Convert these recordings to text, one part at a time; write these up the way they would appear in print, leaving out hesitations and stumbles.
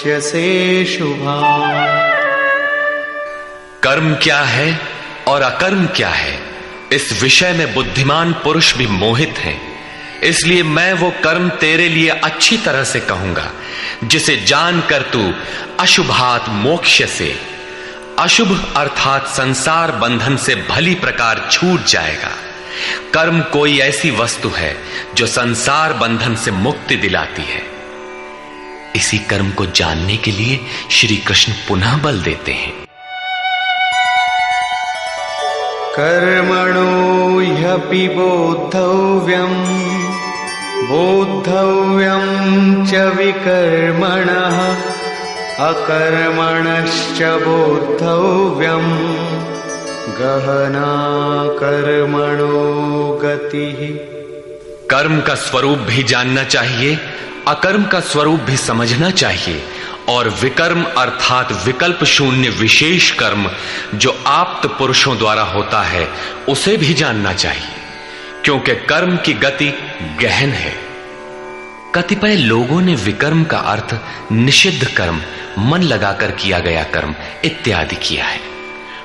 वक्ष्यसे शुभा। कर्म क्या है और अकर्म क्या है, इस विषय में बुद्धिमान पुरुष भी मोहित हैं। इसलिए मैं वो कर्म तेरे लिए अच्छी तरह से कहूंगा जिसे जानकर तू अशुभात मोक्ष से, अशुभ अर्थात संसार बंधन से भली प्रकार छूट जाएगा। कर्म कोई ऐसी वस्तु है जो संसार बंधन से मुक्ति दिलाती है। इसी कर्म को जानने के लिए श्री कृष्ण पुनः बल देते हैं। कर्मणो ह्यपि बोद्धव्यम्, बोद्धव्यम् च विकर्मणः, अकर्मणश्च बोद्धव्यम्, गहना कर्मणो गतिः। कर्म का स्वरूप भी जानना चाहिए, अकर्म का स्वरूप भी समझना चाहिए, और विकर्म अर्थात विकल्प शून्य विशेष कर्म जो आप्त पुरुषों द्वारा होता है उसे भी जानना चाहिए, क्योंकि कर्म की गति गहन है। कतिपय लोगों ने विकर्म का अर्थ निषिद्ध कर्म, मन लगाकर किया गया कर्म इत्यादि किया है।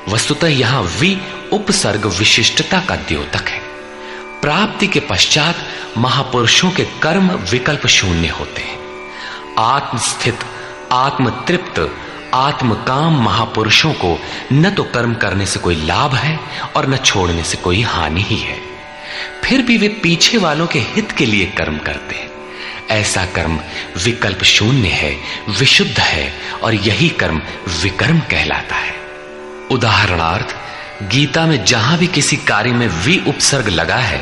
वस्तुतः यहां वि उपसर्ग विशिष्टता का द्योतक है। प्राप्ति के पश्चात महापुरुषों के कर्म विकल्प शून्य होते हैं। आत्मस्थित, आत्मतृप्त, आत्मकाम महापुरुषों को न तो कर्म करने से कोई लाभ है और न छोड़ने से कोई हानि ही है। फिर भी वे पीछे वालों के हित के लिए कर्म करते हैं। ऐसा कर्म विकल्प शून्य है, विशुद्ध है, और यही कर्म विकर्म कहलाता है। उदाहरणार्थ, गीता में जहां भी किसी कार्य में वि उपसर्ग लगा है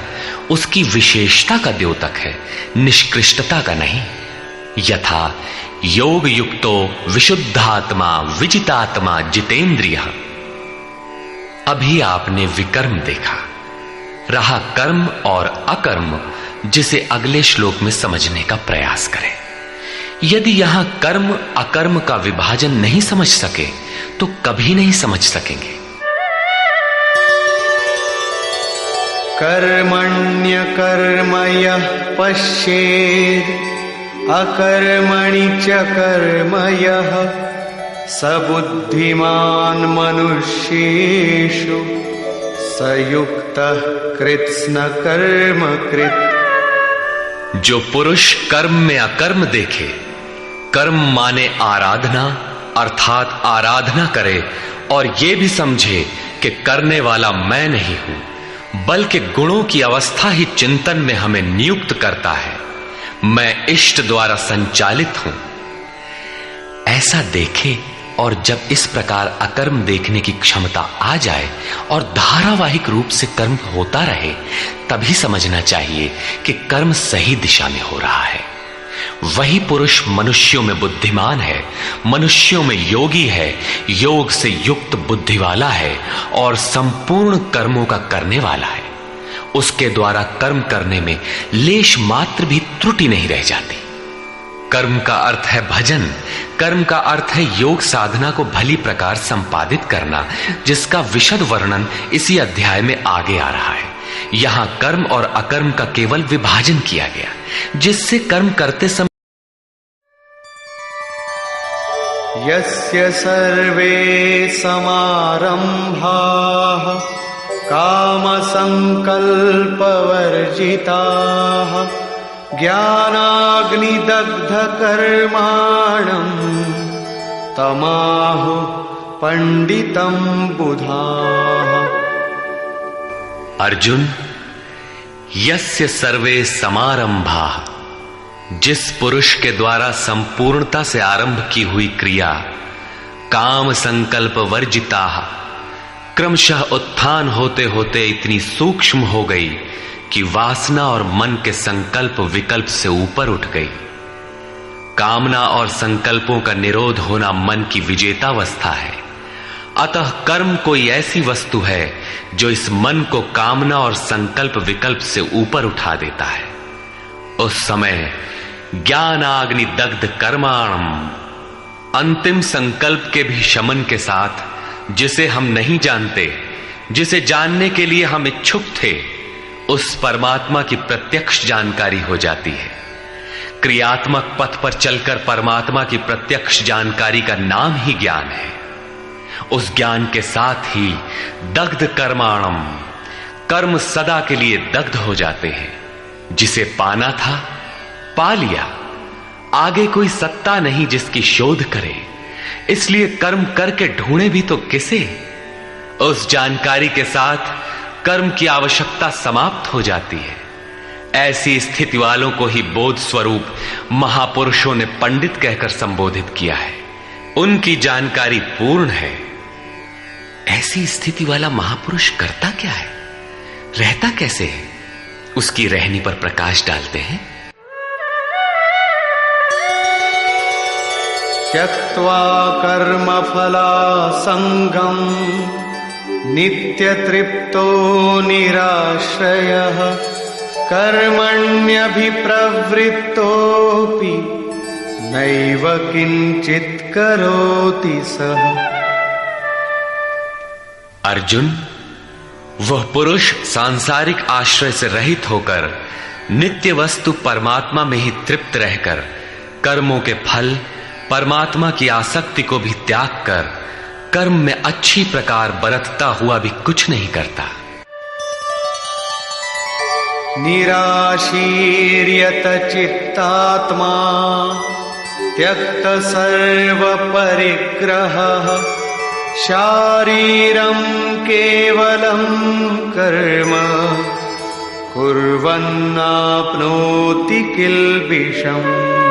उसकी विशेषता का द्योतक है, निष्कृष्टता का नहीं। यथा योग युक्तो विशुद्धात्मा विजितात्मा जितेंद्रिय। अभी आपने विकर्म देखा, रहा कर्म और अकर्म, जिसे अगले श्लोक में समझने का प्रयास करें। यदि यहां कर्म अकर्म का विभाजन नहीं समझ सके तो कभी नहीं समझ सकेंगे। कर्मण्यकर्म यः पश्येत्, अकर्मणि च कर्म यः, स बुद्धिमान् मनुष्येषु, स युक्तः कृत्स्न कर्म कृत्। जो पुरुष कर्म में अकर्म देखे, कर्म माने आराधना अर्थात आराधना करे, और ये भी समझे कि करने वाला मैं नहीं हूं, बल्कि गुणों की अवस्था ही चिंतन में हमें नियुक्त करता है, मैं इष्ट द्वारा संचालित हूं, ऐसा देखे। और जब इस प्रकार अकर्म देखने की क्षमता आ जाए और धारावाहिक रूप से कर्म होता रहे, तभी समझना चाहिए कि कर्म सही दिशा में हो रहा है। वही पुरुष मनुष्यों में बुद्धिमान है, मनुष्यों में योगी है, योग से युक्त बुद्धि वाला है और संपूर्ण कर्मों का करने वाला है। उसके द्वारा कर्म करने में लेश मात्र भी त्रुटि नहीं रह जाती। कर्म का अर्थ है भजन, कर्म का अर्थ है योग साधना को भली प्रकार संपादित करना, जिसका विशद वर्णन इसी अध्याय में आगे आ रहा है। यहां कर्म और अकर्म का केवल विभाजन किया गया, जिससे कर्म करते समय यस्य सर्वे समारंभाः काम संकल्प वर्जिताः, ज्ञानाग्निदग्ध कर्माणम्, तमाहु पंडितम बुधाः। अर्जुन, यस्य सर्वे समारंभा, जिस पुरुष के द्वारा संपूर्णता से आरंभ की हुई क्रिया काम संकल्प वर्जिता, क्रमशः उत्थान होते होते इतनी सूक्ष्म हो गई कि वासना और मन के संकल्प विकल्प से ऊपर उठ गई। कामना और संकल्पों का निरोध होना मन की विजेतावस्था है। अतः कर्म कोई ऐसी वस्तु है जो इस मन को कामना और संकल्प विकल्प से ऊपर उठा देता है। उस समय ज्ञानाग्नि दग्ध कर्माणम, अंतिम संकल्प के भी शमन के साथ, जिसे हम नहीं जानते, जिसे जानने के लिए हम इच्छुक थे, उस परमात्मा की प्रत्यक्ष जानकारी हो जाती है। क्रियात्मक पथ पर चलकर परमात्मा की प्रत्यक्ष जानकारी का नाम ही ज्ञान है। उस ज्ञान के साथ ही दग्ध कर्माणम, कर्म सदा के लिए दग्ध हो जाते हैं। जिसे पाना था पा लिया, आगे कोई सत्ता नहीं जिसकी शोध करे, इसलिए कर्म करके ढूंढे भी तो किसे। उस जानकारी के साथ कर्म की आवश्यकता समाप्त हो जाती है। ऐसी स्थिति वालों को ही बोध स्वरूप महापुरुषों ने पंडित कहकर संबोधित किया है। उनकी जानकारी पूर्ण है। ऐसी स्थिति वाला महापुरुष करता क्या है, रहता कैसे है, उसकी रहनी पर प्रकाश डालते हैं। त्यक्त्वा कर्मफलासंगम् नित्यतृप्तो निराश्रयः कर्मण्यभिप्रवृत्तोऽपि नैव किंचित् करोति सः। अर्जुन, वह पुरुष सांसारिक आश्रय से रहित होकर नित्य वस्तु परमात्मा में ही तृप्त रहकर कर्मों के फल परमात्मा की आसक्ति को भी त्याग कर कर्म में अच्छी प्रकार बरतता हुआ भी कुछ नहीं करता। निराशीर्यत चित्तात्मा त्यक्त सर्व परिग्रहः शारीरं केवलं कर्म कुर्वन्नाप्नोति किल्बिषम्।